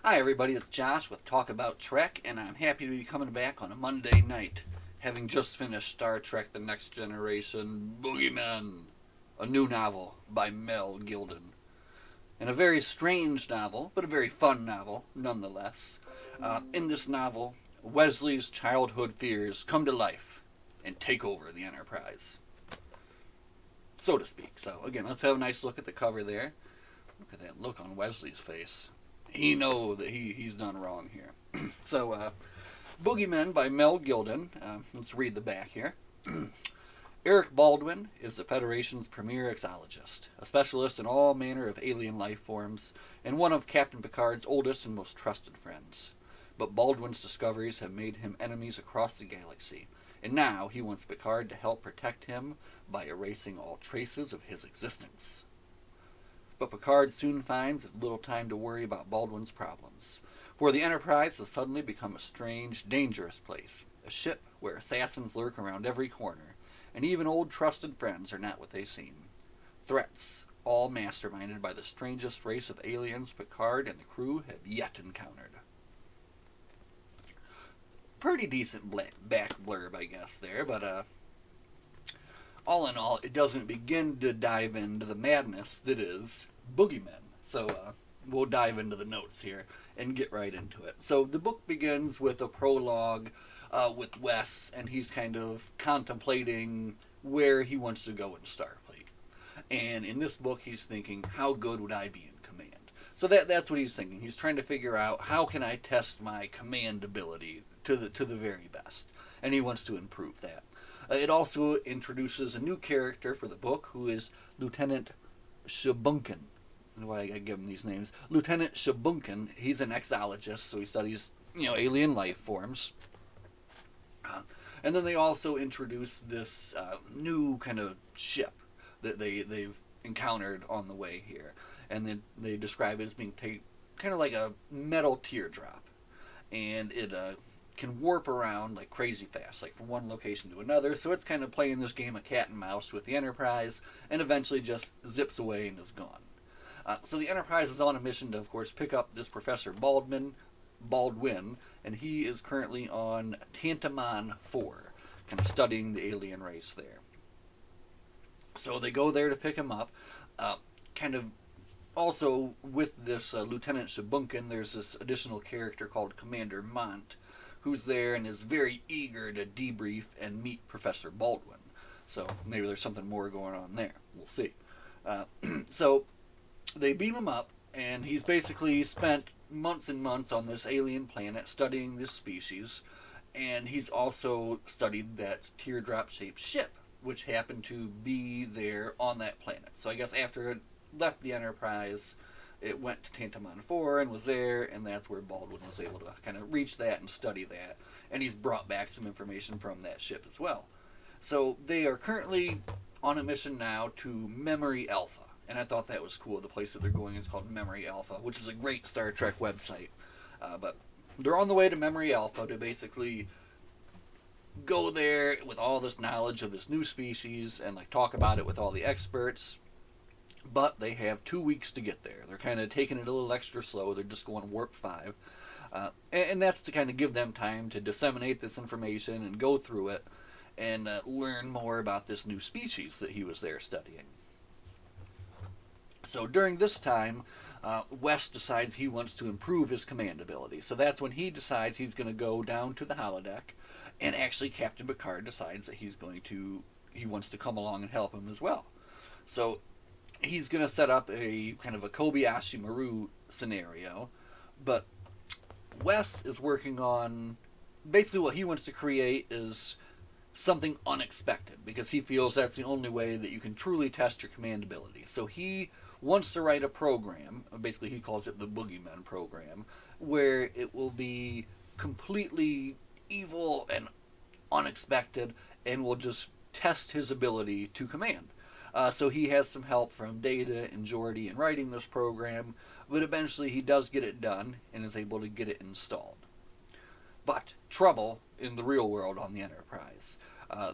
Hi everybody, it's Josh with Talk About Trek, and I'm happy to be coming back on a Monday night, having just finished Star Trek The Next Generation Boogeymen, a new novel by Mel Gilden. And a very strange novel, but a very fun novel, nonetheless. In this novel, Wesley's childhood fears come to life and take over the Enterprise, so to speak. So, again, let's have a nice look at the cover there. Look at that look on Wesley's face. He knows that he's done wrong here. So, Boogeymen by Mel Gilden. Let's read the back here. Eric Baldwin is the Federation's premier exologist, a specialist in all manner of alien life forms, and one of Captain Picard's oldest and most trusted friends. But Baldwin's discoveries have made him enemies across the galaxy, and now he wants Picard to help protect him by erasing all traces of his existence. But Picard soon finds little time to worry about Baldwin's problems, for the Enterprise has suddenly become a strange, dangerous place, a ship where assassins lurk around every corner, and even old trusted friends are not what they seem. Threats, all masterminded by the strangest race of aliens Picard and the crew have yet encountered. Pretty decent back blurb, I guess, there, but all in all, it doesn't begin to dive into the madness that is Boogeymen. So we'll dive into the notes here and get right into it. So the book begins with a prologue with Wes, and he's kind of contemplating where he wants to go in Starfleet. And in this book, he's thinking, how good would I be in command? So that's what he's thinking. He's trying to figure out, how can I test my command ability to the very best? And he wants to improve that. It also introduces a new character for the book, who is Lieutenant Shebankan. Why I give him these names? Lieutenant Shebankan. He's an exologist, so he studies, alien life forms. And then they also introduce this new kind of ship that they've encountered on the way here, and then they describe it as being kind of like a metal teardrop, and it can warp around like crazy fast, like from one location to another. So it's kind of playing this game of cat and mouse with the Enterprise, and eventually just zips away and is gone. So the Enterprise is on a mission to, of course, pick up this Professor Baldwin, and he is currently on Tantamon 4, kind of studying the alien race there. So they go there to pick him up. Kind of also with this Lieutenant Shebankan, there's this additional character called Commander Mont, who's there and is very eager to debrief and meet Professor Baldwin. So maybe there's something more going on there. We'll see. So they beam him up, and he's basically spent months and months on this alien planet studying this species, and he's also studied that teardrop-shaped ship, which happened to be there on that planet. So I guess after it left the Enterprise, it went to Tantamon 4 and was there, and that's where Baldwin was able to kind of reach that and study that. And he's brought back some information from that ship as well. So they are currently on a mission now to Memory Alpha. And I thought that was cool. The place that they're going is called Memory Alpha, which is a great Star Trek website. But they're on the way to Memory Alpha to basically go there with all this knowledge of this new species and like talk about it with all the experts. But they have 2 weeks to get there. They're kind of taking it a little extra slow. They're just going warp 5. And that's to kind of give them time to disseminate this information and go through it and learn more about this new species that he was there studying. So during this time, Wes decides he wants to improve his command ability. So that's when he decides he's going to go down to the holodeck, and actually Captain Picard decides that he wants to come along and help him as well. So he's going to set up a kind of a Kobayashi Maru scenario, but Wes is working on, basically what he wants to create is something unexpected, because he feels that's the only way that you can truly test your command ability. So he wants to write a program, basically he calls it the Boogeyman Program, where it will be completely evil and unexpected and will just test his ability to command. So he has some help from Data and Geordi in writing this program, but eventually he does get it done and is able to get it installed. But trouble in the real world on the Enterprise.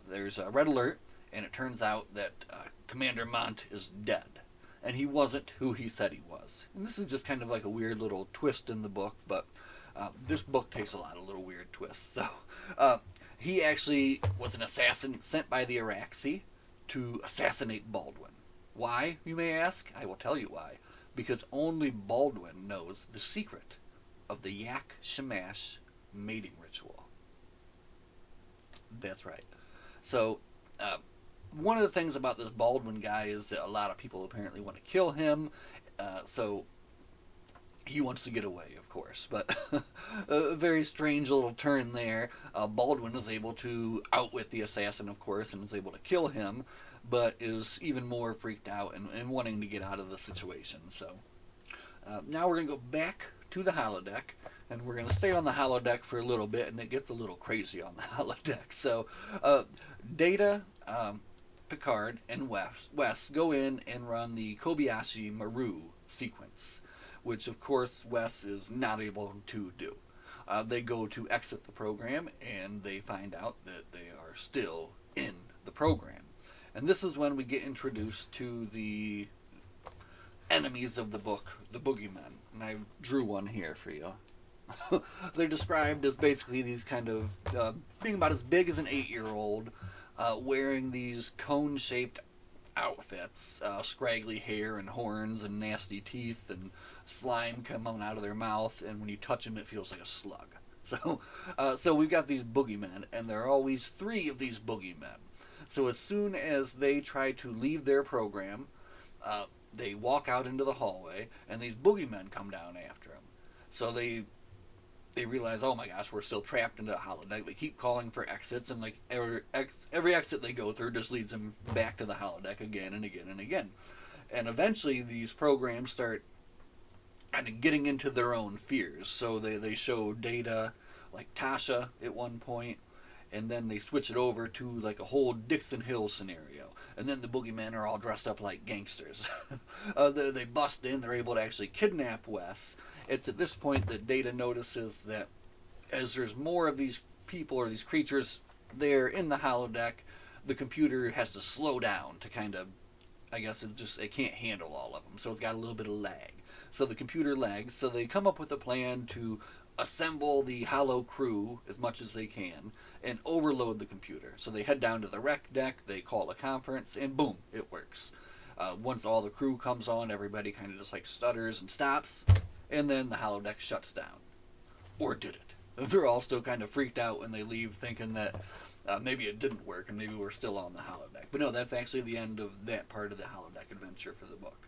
There's a red alert, and it turns out that Commander Mont is dead. and he wasn't who he said he was. And this is just kind of like a weird little twist in the book, but this book takes a lot of little weird twists. So he actually was an assassin sent by the Araxi to assassinate Baldwin. Why, you may ask? I will tell you why. Because only Baldwin knows the secret of the Yak Shamash mating ritual. That's right. So, one of the things about this Baldwin guy is that a lot of people apparently want to kill him. So, he wants to get away, of course. But a very strange little turn there. Baldwin is able to outwit the assassin, of course, and is able to kill him, but is even more freaked out and wanting to get out of the situation. So now we're going to go back to the holodeck, and we're going to stay on the holodeck for a little bit, and it gets a little crazy on the holodeck. So Data, Picard, and Wes go in and run the Kobayashi Maru sequence, which of course Wes is not able to do. They go to exit the program, and they find out that they are still in the program. And this is when we get introduced to the enemies of the book, the Boogeymen. And I drew one here for you. They're described as basically these kind of, being about as big as an 8-year-old, wearing these cone-shaped outfits, scraggly hair and horns and nasty teeth and slime coming out of their mouth, and when you touch them it feels like a slug. So we've got these Boogeymen, and there are always 3 of these Boogeymen. So as soon as they try to leave their program, they walk out into the hallway, and these Boogeymen come down after them. So they realize, oh my gosh, we're still trapped into the holodeck. They keep calling for exits, and like every exit they go through just leads them back to the holodeck again and again and again. And eventually these programs start kind of getting into their own fears. So they show Data like Tasha at one point, and then they switch it over to like a whole Dixon Hill scenario. And then the Boogeymen are all dressed up like gangsters. They bust in, they're able to actually kidnap Wes. It's at this point that Data notices that as there's more of these people or these creatures there in the holodeck, the computer has to slow down to kind of, I guess it can't handle all of them. So it's got a little bit of lag. So the computer lags, so they come up with a plan to assemble the holo crew as much as they can and overload the computer. So they head down to the rec deck, they call a conference, and boom, it works. Once all the crew comes on, everybody kind of just like stutters and stops, and then the holodeck shuts down. Or did it? They're all still kind of freaked out when they leave, thinking that maybe it didn't work and maybe we're still on the holodeck. But no, that's actually the end of that part of the holodeck adventure for the book.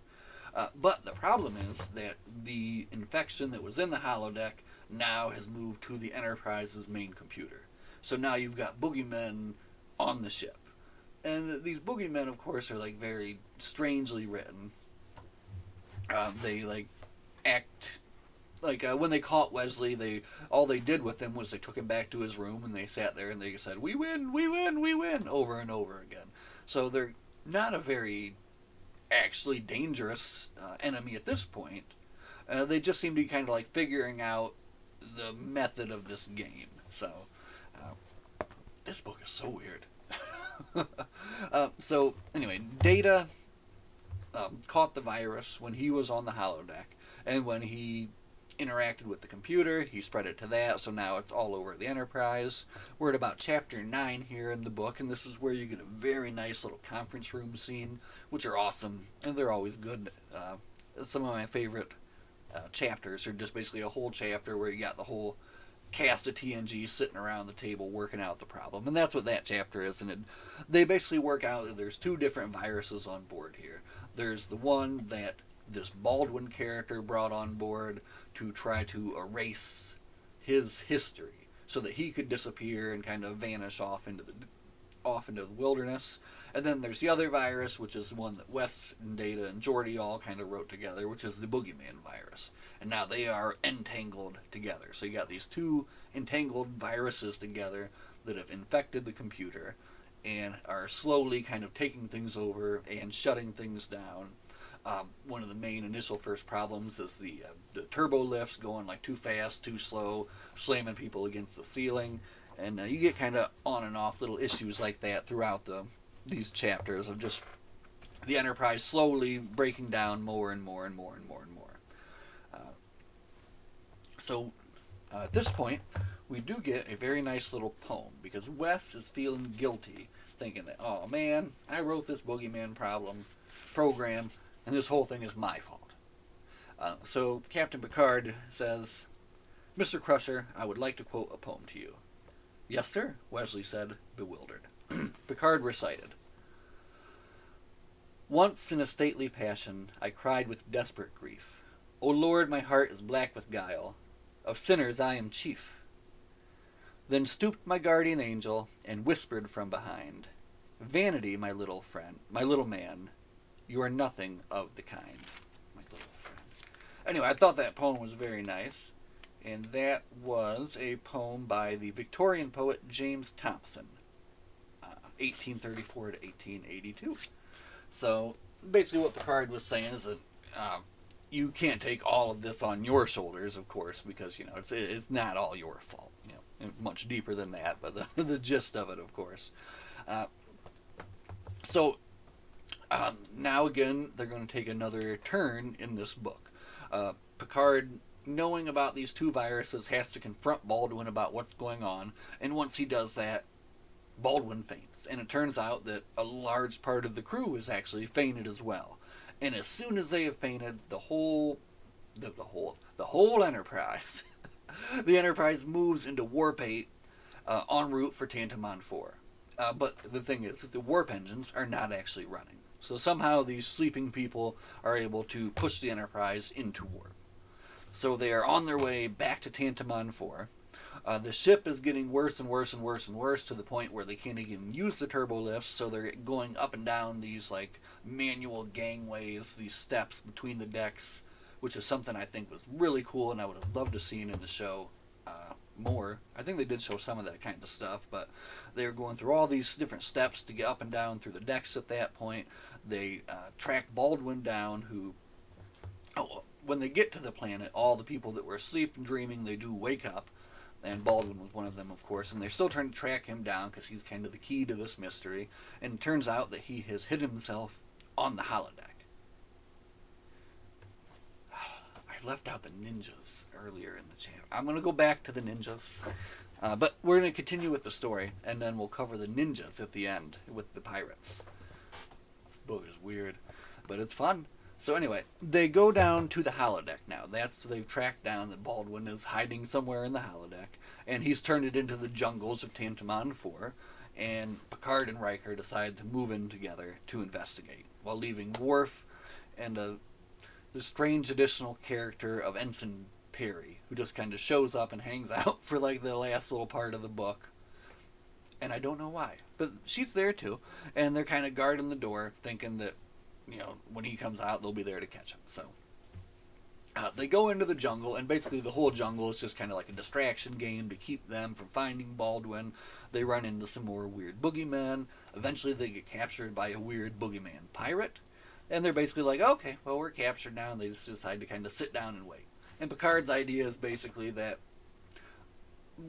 But the problem is that the infection that was in the holodeck now has moved to the Enterprise's main computer. So now you've got Boogeymen on the ship. And these Boogeymen, of course, are like very strangely written. They like act like when they caught Wesley, all they did with him was they took him back to his room and they sat there and they said, "We win, we win, we win," over and over again. So they're not a very actually dangerous enemy at this point. They just seem to be kind of like figuring out the method of this game. So this book is so weird. So anyway, Data caught the virus when he was on the holodeck, and when he interacted with the computer, he spread it to that, so now it's all over the Enterprise. We're at about chapter 9 here in the book, and this is where you get a very nice little conference room scene, which are awesome, and they're always good. Some of my favorite chapters are just basically a whole chapter where you got the whole cast of TNG sitting around the table working out the problem, and that's what that chapter is. And they basically work out that there's 2 different viruses on board here. There's the one that this Baldwin character brought on board to try to erase his history so that he could disappear and kind of vanish off into the wilderness. And then there's the other virus, which is one that Wes and Data and Geordi all kind of wrote together, which is the Boogeyman Virus. And now they are entangled together. So you got these 2 entangled viruses together that have infected the computer and are slowly kind of taking things over and shutting things down. One of the main initial first problems is the turbo lifts going like too fast, too slow, slamming people against the ceiling. And you get kind of on and off little issues like that throughout these chapters of just the Enterprise slowly breaking down more and more and more and more and more. So at this point, we do get a very nice little poem because Wes is feeling guilty, thinking that, oh man, I wrote this Boogeyman program, and this whole thing is my fault. So Captain Picard says, Mr. Crusher, I would like to quote a poem to you. Yes, sir, Wesley said, bewildered. Picard recited, Once in a stately passion, I cried with desperate grief, O Lord, my heart is black with guile. Of sinners I am chief. Then stooped my guardian angel and whispered from behind, Vanity, my little friend, my little man, you are nothing of the kind. My little friend. Anyway, I thought that poem was very nice, and that was a poem by the Victorian poet James Thomson, 1834 to 1882. So basically, what Picard was saying is that you can't take all of this on your shoulders, of course, because it's not all your fault. Much deeper than that, but the gist of it, of course. So now again, they're going to take another turn in this book. Picard, knowing about these two viruses, has to confront Baldwin about what's going on, and once he does that, Baldwin faints, and it turns out that a large part of the crew is actually fainted as well. And as soon as they have fainted, the whole Enterprise, the Enterprise moves into warp 8 en route for Tantamon 4. But the thing is that the warp engines are not actually running. So somehow these sleeping people are able to push the Enterprise into warp. So they are on their way back to Tantamon 4. The ship is getting worse and worse and worse and worse to the point where they can't even use the turbo lifts, so they're going up and down these manual gangways, these steps between the decks, which is something I think was really cool and I would have loved to see in the show more. I think they did show some of that kind of stuff, but they were going through all these different steps to get up and down through the decks at that point. They track Baldwin down, when they get to the planet, all the people that were asleep and dreaming, they do wake up. And Baldwin was one of them, of course, and they're still trying to track him down because he's kind of the key to this mystery. And it turns out that he has hid himself on the holodeck. I left out the ninjas earlier in the chapter. I'm going to go back to the ninjas, but we're going to continue with the story, and then we'll cover the ninjas at the end with the pirates. This book is weird, but it's fun. So anyway, they go down to the holodeck now. They've tracked down that Baldwin is hiding somewhere in the holodeck, and he's turned it into the jungles of Tantamon 4, and Picard and Riker decide to move in together to investigate, while leaving Worf and the strange additional character of Ensign Perry, who just kind of shows up and hangs out for the last little part of the book. And I don't know why, but she's there too, and they're kind of guarding the door, thinking that when he comes out, they'll be there to catch him. So they go into the jungle, and basically the whole jungle is just kind of like a distraction game to keep them from finding Baldwin. They run into some more weird boogeymen. Eventually they get captured by a weird boogeyman pirate, and they're basically like, okay, well, we're captured now, and they just decide to kind of sit down and wait. And Picard's idea is basically that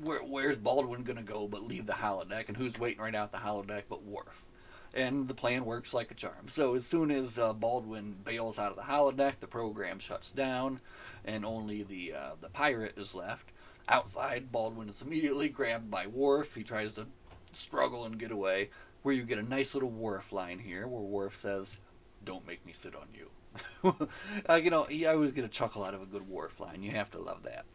where's Baldwin going to go but leave the holodeck, and who's waiting right out the holodeck but Worf. And the plan works like a charm. So as soon as Baldwin bails out of the holodeck, the program shuts down, and only the pirate is left. Outside, Baldwin is immediately grabbed by Worf. He tries to struggle and get away, where you get a nice little Worf line here, where Worf says, "Don't make me sit on you." I always get a chuckle out of a good Worf line. You have to love that.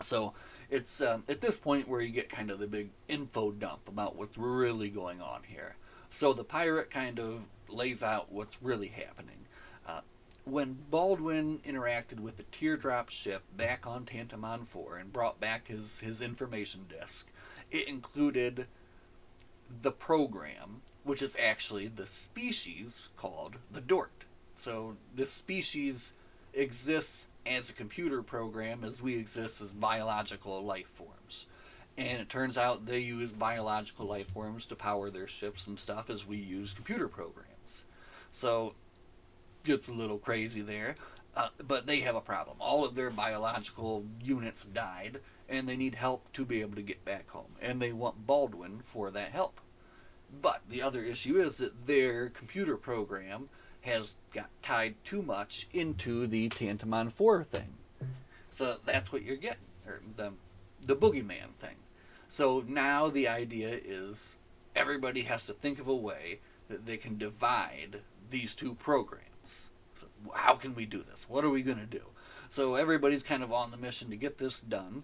So it's at this point where you get kind of the big info dump about what's really going on here. So the pirate kind of lays out what's really happening. When Baldwin interacted with the Teardrop ship back on Tantamon 4 and brought back his information disk, it included the program, which is actually the species called the Dort. So this species exists as a computer program as we exist as biological life forms. And it turns out they use biological life forms to power their ships and stuff as we use computer programs. So it's a little crazy there. But they have a problem. All of their biological units died, and they need help to be able to get back home. And they want Baldwin for that help. But the other issue is that their computer program has got tied too much into the Tantamon 4 thing. So that's what you're getting, or the Boogeyman thing. So now the idea is everybody has to think of a way that they can divide these two programs. So how can we do this? What are we going to do? So everybody's kind of on the mission to get this done.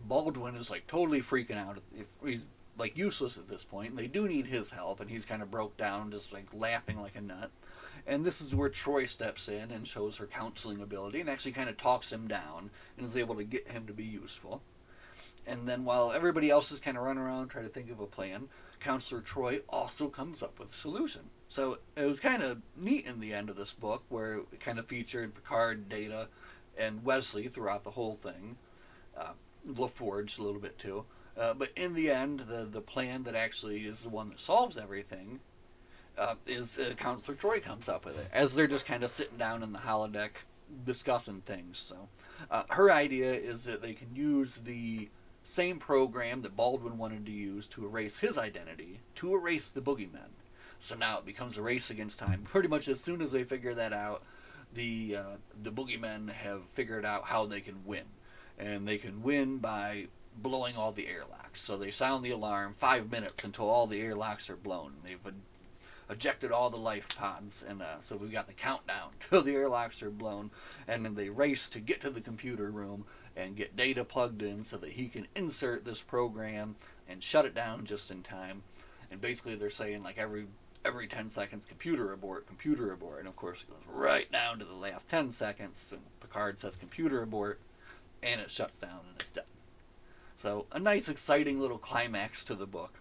Baldwin is like totally freaking out. If he's like useless at this point, and they do need his help, and he's kind of broke down, just like laughing like a nut. And this is where Troy steps in and shows her counseling ability and actually kind of talks him down and is able to get him to be useful. And then while everybody else is kind of running around trying to think of a plan, Counselor Troy also comes up with a solution. So it was kind of neat in the end of this book, where it kind of featured Picard, Data, and Wesley throughout the whole thing. LaForge a little bit too. But in the end, the plan that actually is the one that solves everything is Counselor Troy comes up with it, as they're just kind of sitting down in the holodeck discussing things. So her idea is that they can use the same program that Baldwin wanted to use to erase his identity, to erase the Boogeymen. So now it becomes a race against time. Pretty much as soon as they figure that out, the Boogeymen have figured out how they can win. And they can win by blowing all the airlocks. So they sound the alarm 5 minutes until all the airlocks are blown. They've ejected all the life pods, and so we've got the countdown till the airlocks are blown, and then they race to get to the computer room and get Data plugged in so that he can insert this program and shut it down just in time. And basically they're saying like every 10 seconds, computer abort, and of course it goes right down to the last 10 seconds, and Picard says computer abort, and it shuts down and it's done. So a nice exciting little climax to the book.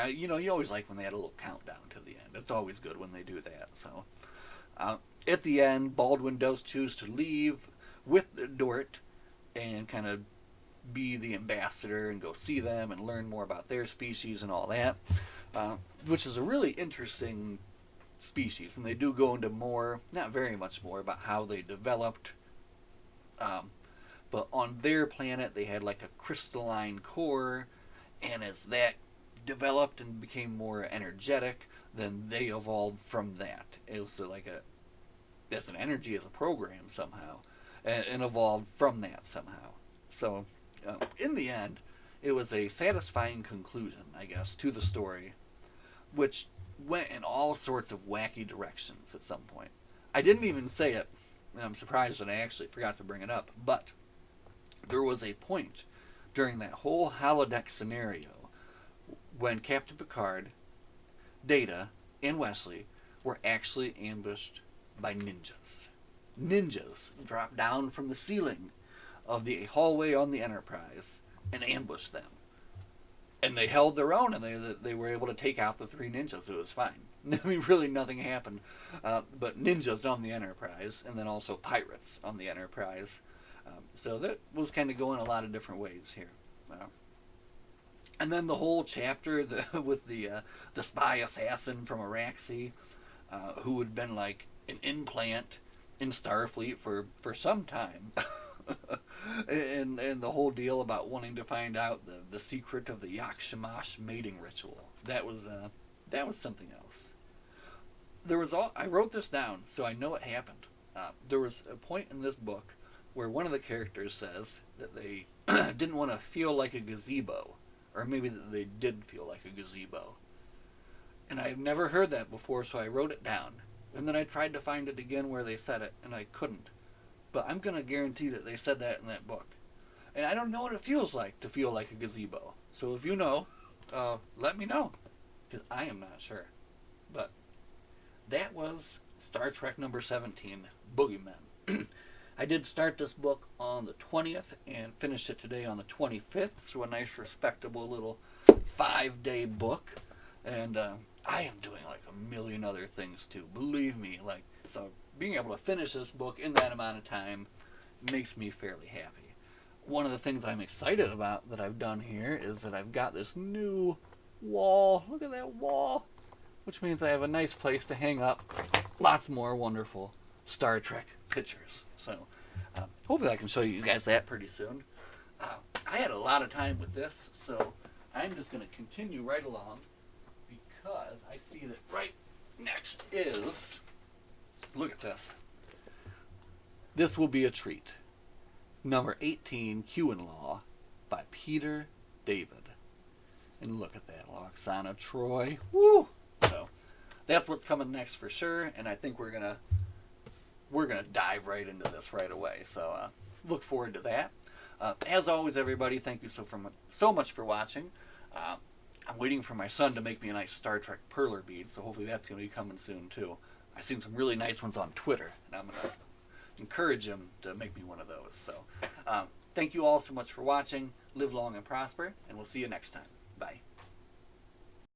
You always like when they had a little countdown to the end. It's always good when they do that. So at the end, Baldwin does choose to leave with Dort and kind of be the ambassador and go see them and learn more about their species and all that, which is a really interesting species. And they do go into more, not very much more, about how they developed. But on their planet, they had like a crystalline core, and as that developed and became more energetic, then they evolved from that. It was like as an energy, as a program somehow, and evolved from that somehow. So in the end, it was a satisfying conclusion, I guess, to the story, which went in all sorts of wacky directions at some point. I didn't even say it, and I'm surprised that I actually forgot to bring it up, but there was a point during that whole holodeck scenario when Captain Picard, Data, and Wesley were actually ambushed by ninjas. Ninjas dropped down from the ceiling of the hallway on the Enterprise and ambushed them. And they held their own, and they were able to take out the 3 ninjas. It was fine. I mean, really nothing happened. But ninjas on the Enterprise, and then also pirates on the Enterprise. So that was kind of going a lot of different ways here. And then the whole chapter with the spy assassin from Araxi, who had been like an implant in Starfleet for some time. and the whole deal about wanting to find out the secret of the Yak-Shamash mating ritual. That was something else. I wrote this down so I know it happened. There was a point in this book where one of the characters says that they didn't want to feel like a gazebo, or maybe that they did feel like a gazebo. And I've never heard that before, so I wrote it down. And then I tried to find it again where they said it, and I couldn't. But I'm going to guarantee that they said that in that book. And I don't know what it feels like to feel like a gazebo. So if you know, let me know, because I am not sure. But that was Star Trek number 17, Boogeymen. I did start this book on the 20th and finish it today on the 25th, so a nice respectable little 5-day book. And I am doing like a million other things too, believe me. So being able to finish this book in that amount of time makes me fairly happy. One of the things I'm excited about that I've done here is that I've got this new wall. Look at that wall. Which means I have a nice place to hang up lots more wonderful Star Trek pictures. So hopefully I can show you guys that pretty soon. I had a lot of time with this, so I'm just going to continue right along because I see that right next is, look at this. This will be a treat. Number 18, Q-in-Law by Peter David. And look at that, Loxana Troy. Woo! So that's what's coming next for sure, and I think we're gonna dive right into this right away. So look forward to that. As always, everybody, thank you so much for watching. I'm waiting for my son to make me a nice Star Trek perler bead, so hopefully that's going to be coming soon too. I've seen some really nice ones on Twitter, and I'm going to encourage him to make me one of those. So thank you all so much for watching. Live long and prosper, and we'll see you next time. Bye.